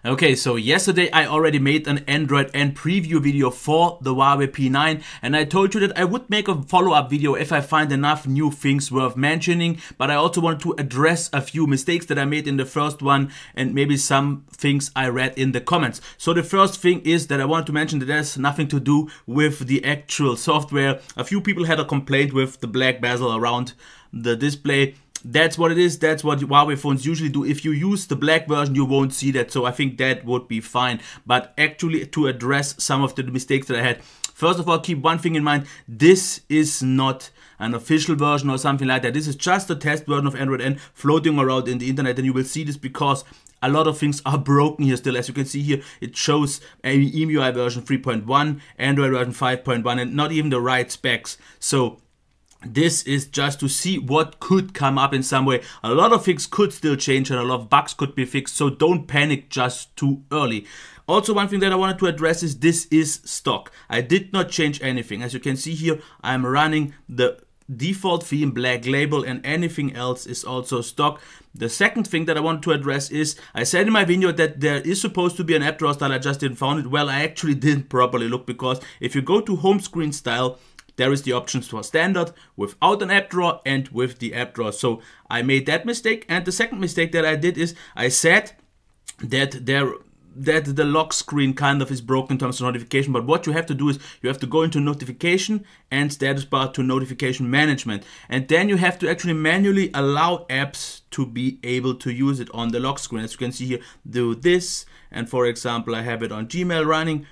Okay, so yesterday I already made an Android N preview video for the Huawei P9, and I told you that I would make a follow-up video if I find enough new things worth mentioning, but I also wanted to address a few mistakes that I made in the first one and maybe some things I read in the comments. So the first thing is that I want to mention that there's nothing to do with the actual software. A few people had a complaint with the black bezel around the display. That's what it is. That's what Huawei phones usually do. If you use the black version, you won't see that. So I think that would be fine. But actually, to address some of the mistakes that I had, first of all, keep one thing in mind. This is not an official version or something like that. This is just a test version of Android N floating around in the internet. And you will see this because a lot of things are broken here still. As you can see here, it shows EMUI version 3.1, Android version 5.1, and not even the right specs. So this is just to see what could come up in some way. A lot of things could still change and a lot of bugs could be fixed, so don't panic just too early. Also, one thing that I wanted to address is this is stock. I did not change anything. As you can see here, I'm running the default theme, black label, and anything else is also stock. The second thing that I want to address is, I said in my video that there is supposed to be an app drawer style, I just didn't find it. Well, I actually didn't properly look, because if you go to home screen style, there is the options for standard, without an app drawer, and with the app drawer. So I made that mistake. And the second mistake that I did is I said that the lock screen kind of is broken in terms of notification. But what you have to do is you have to go into notification and status bar to notification management. And then you have to actually manually allow apps to be able to use it on the lock screen. As you can see here, do this. And for example, I have it on Gmail running.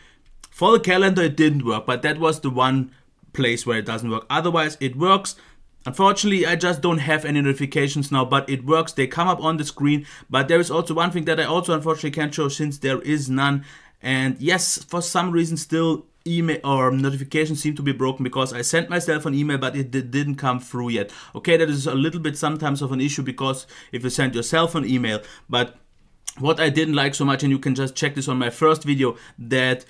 For the calendar, it didn't work, but that was the one place where it doesn't work. Otherwise it works. Unfortunately, I just don't have any notifications now, but it works. They come up on the screen. But there is also one thing that I also unfortunately can't show, since there is none. And yes, for some reason still email or notifications seem to be broken, because I sent myself an email but it didn't come through yet. Okay, that is a little bit sometimes of an issue, because if you send yourself an email. But what I didn't like so much, and you can just check this on my first video, that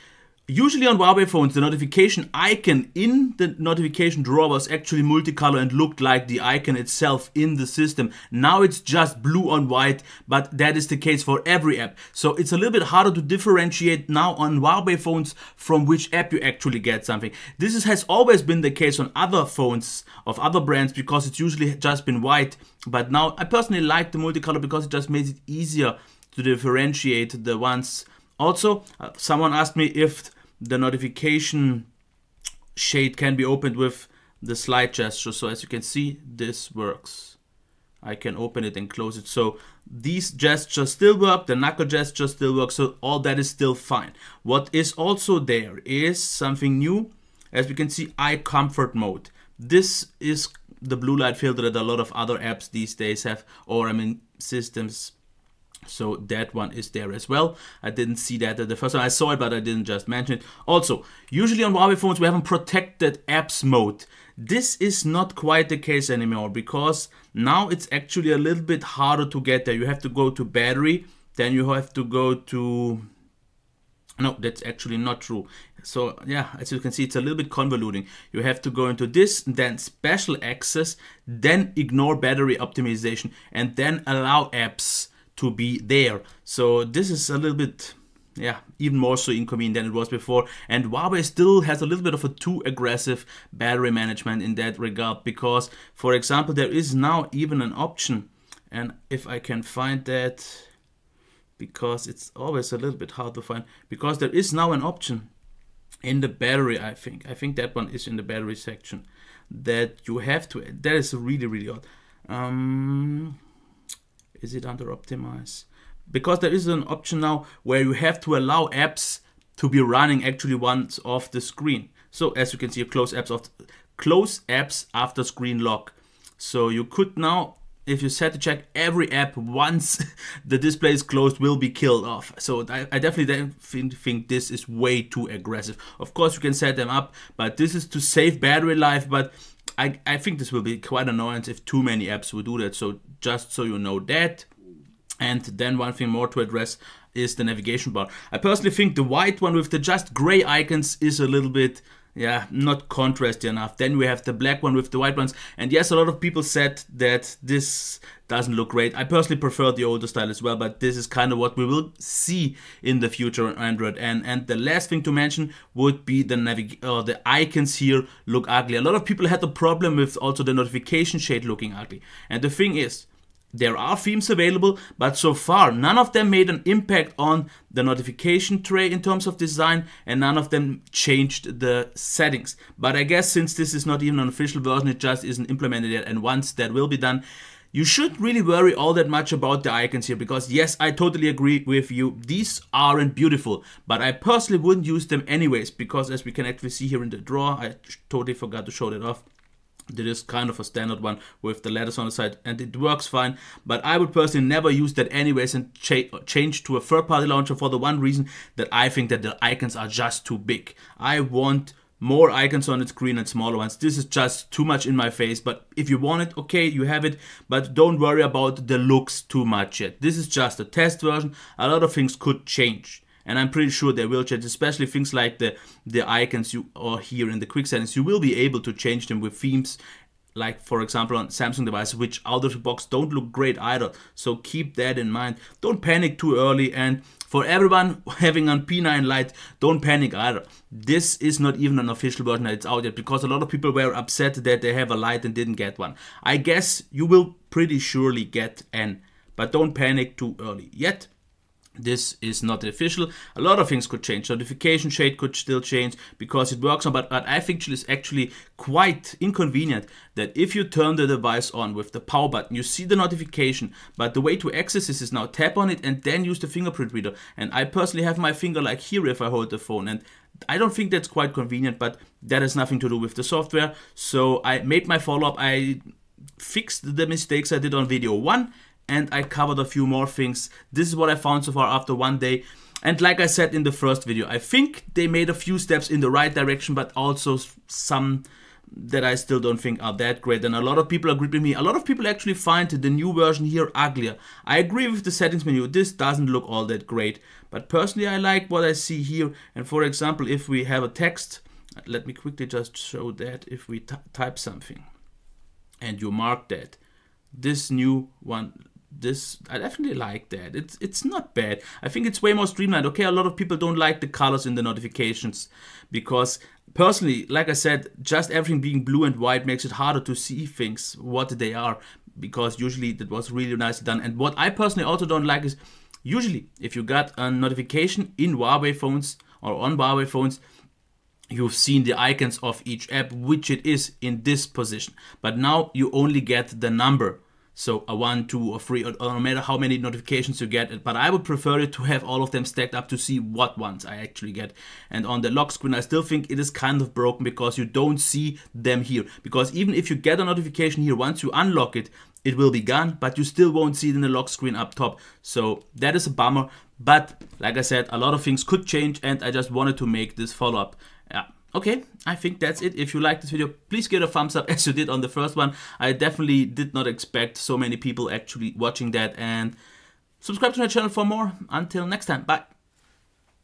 usually on Huawei phones, the notification icon in the notification drawer was actually multicolor and looked like the icon itself in the system. Now it's just blue on white, but that is the case for every app. So it's a little bit harder to differentiate now on Huawei phones from which app you actually get something. This has always been the case on other phones of other brands, because it's usually just been white. But now I personally like the multicolor because it just makes it easier to differentiate the ones. Also, someone asked me if the notification shade can be opened with the slide gesture. So as you can see, this works. I can open it and close it. So these gestures still work, the knuckle gesture still works, so all that is still fine. What is also there is something new. As you can see, eye comfort mode. This is the blue light filter that a lot of other apps these days have, or I mean systems. So that one is there as well. I didn't see that at the first time. I saw it, but I didn't just mention it. Also, usually on Huawei phones, we have a protected apps mode. This is not quite the case anymore, because now it's actually a little bit harder to get there. You have to go to battery, then you have to go to... No, that's actually not true. So yeah, as you can see, it's a little bit convoluting. You have to go into this, then special access, then ignore battery optimization, and then allow apps to be there. So this is a little bit, yeah, even more so inconvenient than it was before. And Huawei still has a little bit of a too aggressive battery management in that regard, because, for example, there is now even an option, and if I can find that, because it's always a little bit hard to find, because there is now an option in the battery, I think that one is in the battery section, that you have to, that is really odd. Is it under optimize? Because there is an option now where you have to allow apps to be running actually once off the screen. So as you can see, close apps after screen lock. So you could now, if you set to check, every app once the display is closed will be killed off. So I definitely think this is way too aggressive. Of course you can set them up, but this is to save battery life. But I think this will be quite annoying if too many apps will do that. So just so you know that. And then one thing more to address is the navigation bar. I personally think the white one with the just gray icons is a little bit, yeah, not contrasty enough. Then we have the black one with the white ones. And yes, a lot of people said that this doesn't look great. I personally prefer the older style as well, but this is kind of what we will see in the future on Android N. And the last thing to mention would be the icons here look ugly. A lot of people had the problem with also the notification shade looking ugly. And the thing is, there are themes available, but so far none of them made an impact on the notification tray in terms of design, and none of them changed the settings. But I guess since this is not even an official version, it just isn't implemented yet, and once that will be done, you shouldn't really worry all that much about the icons here, because yes, I totally agree with you, these aren't beautiful, but I personally wouldn't use them anyways, because as we can actually see here in the drawer, I totally forgot to show that off. That is kind of a standard one with the letters on the side, and it works fine, but I would personally never use that anyways and change to a third-party launcher for the one reason that I think that the icons are just too big. I want more icons on the screen and smaller ones. This is just too much in my face, but if you want it, okay, you have it, but don't worry about the looks too much yet. This is just a test version. A lot of things could change. And I'm pretty sure they will change, especially things like the icons or here in the quick settings. You will be able to change them with themes, like for example on Samsung devices, which out of the box don't look great either. So keep that in mind. Don't panic too early, and for everyone having a P9 Lite, don't panic either. This is not even an official version that it's out yet, because a lot of people were upset that they have a Lite and didn't get one. I guess you will pretty surely get N, but don't panic too early yet. This is not official. A lot of things could change. Notification shade could still change because it works on, but I think it is actually quite inconvenient that if you turn the device on with the power button, you see the notification, but the way to access this is now tap on it and then use the fingerprint reader. And I personally have my finger like here if I hold the phone, and I don't think that's quite convenient, but that has nothing to do with the software. So I made my follow-up. I fixed the mistakes I did on video 1, and I covered a few more things. This is what I found so far after 1 day. And like I said in the first video, I think they made a few steps in the right direction, but also some that I still don't think are that great. And a lot of people agree with me. A lot of people actually find the new version here uglier. I agree with the settings menu. This doesn't look all that great. But personally, I like what I see here. And for example, if we have a text, let me quickly just show that. If we type something and you mark that, this new one, this, I definitely like that. It's not bad. I think it's way more streamlined. Okay, a lot of people don't like the colors in the notifications because personally, like I said, just everything being blue and white makes it harder to see things, what they are, because usually that was really nicely done. And what I personally also don't like is usually if you got a notification in Huawei phones or on Huawei phones, you've seen the icons of each app, which it is in this position. But now you only get the number. So a 1, 2, or 3, or no matter how many notifications you get. But I would prefer it to have all of them stacked up to see what ones I actually get. And on the lock screen, I still think it is kind of broken because you don't see them here. Because even if you get a notification here, once you unlock it, it will be gone, but you still won't see it in the lock screen up top. So that is a bummer. But like I said, a lot of things could change, and I just wanted to make this follow-up. Yeah. Okay, I think that's it. If you like this video, please give it a thumbs up as you did on the first one. I definitely did not expect so many people actually watching that, and subscribe to my channel for more. Until next time, bye.